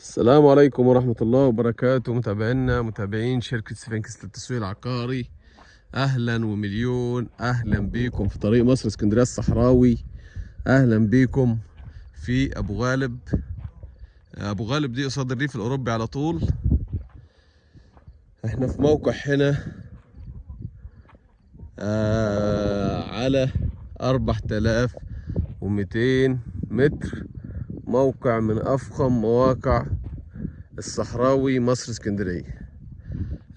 السلام عليكم ورحمة الله وبركاته، متابعين شركة سفنكس للتسويق العقاري. أهلا ومليون أهلا بيكم في طريق مصر اسكندرية الصحراوي. أهلا بيكم في أبو غالب. أبو غالب دي قصاد الريف الأوروبي على طول. احنا في موقع هنا على 4200 متر. موقع من أفخم مواقع الصحراوي مصر اسكندرية.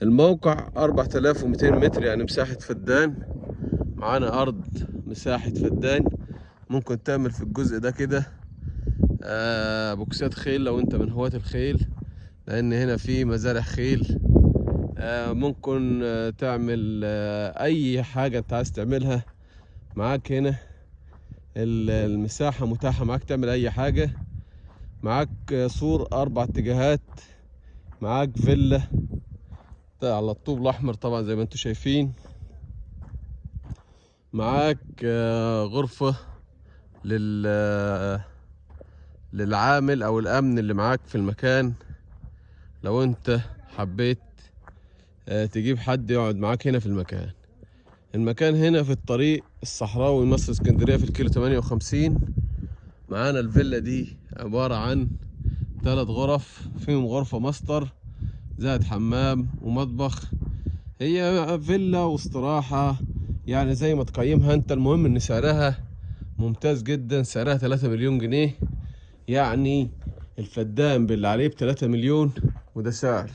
الموقع 4200 متر، يعني مساحة فدان. معانا أرض مساحة فدان، ممكن تعمل في الجزء ده كده بوكسات خيل لو انت من هواة الخيل، لأن هنا في مزارع خيل. ممكن تعمل أي حاجة انت عايز تعملها. معاك هنا المساحة متاحة، معاك تعمل أي حاجة. معاك سور 4 اتجاهات، معاك فيلا على الطوب الأحمر طبعا زي ما انتم شايفين. معاك غرفة للعامل او الامن اللي معاك في المكان، لو انت حبيت تجيب حد يقعد معاك هنا في المكان. المكان هنا في الطريق الصحراوي مصر اسكندرية في الكيلو 58. معانا الفيلا دي عبارة عن 3 غرف، فيهم غرفة ماستر زائد حمام ومطبخ. هي فيلا واستراحة يعني زي ما تقيمها انت. المهم ان سعرها ممتاز جدا، سعرها 3 مليون جنيه. يعني الفدان باللي عليه ب3 مليون، وده سعر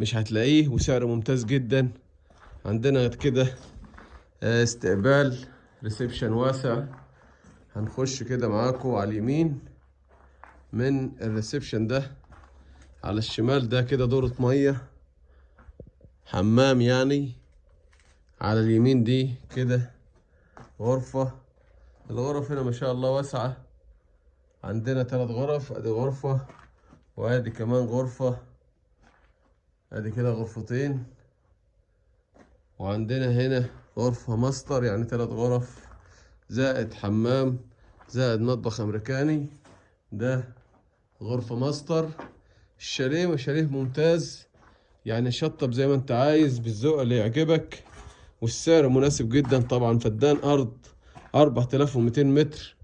مش هتلاقيه وسعر ممتاز جدا. عندنا كده استقبال ريسبشن واسع. هنخش كده معاكم على اليمين من الريسبشن ده، على الشمال ده كده دورة مية حمام يعني. على اليمين دي كده غرفة. الغرف هنا ما شاء الله واسعة. عندنا 3 غرف، ادي غرفة وادي كمان غرفة، ادي كده غرفتين. وعندنا هنا غرفة ماستر، يعني 3 غرف زائد حمام زائد مطبخ امريكاني. ده غرفة ماستر. الشاليه شاليه ممتاز، يعني شطب زي ما انت عايز بالذوق اللي يعجبك، والسعر مناسب جدا. طبعا فدان ارض 4200 متر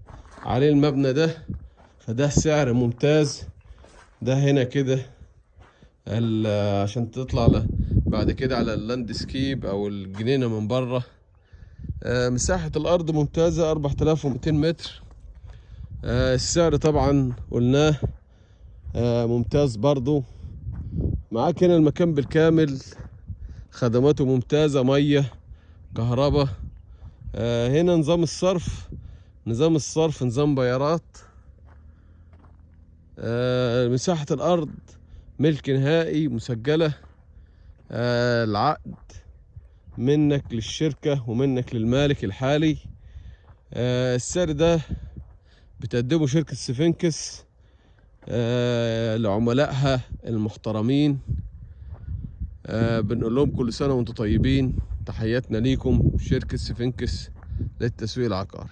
عليه المبنى ده، فده سعر ممتاز. ده هنا كده عشان تطلع بعد كده على اللاندسكيب او الجنينة من بره. مساحة الارض ممتازة 4200 متر. السعر طبعا قلناه ممتاز برضو. معاك هنا المكان بالكامل، خدماته ممتازة، مية كهرباء. هنا نظام الصرف نظام بيارات. مساحة الارض ملك نهائي مسجلة. العقد منك للشركة ومنك للمالك الحالي. السعر ده بتقدمه شركة سفنكس لعملائها المحترمين. بنقول لهم كل سنة وانتم طيبين. تحياتنا ليكم شركة سفنكس للتسويق العقاري.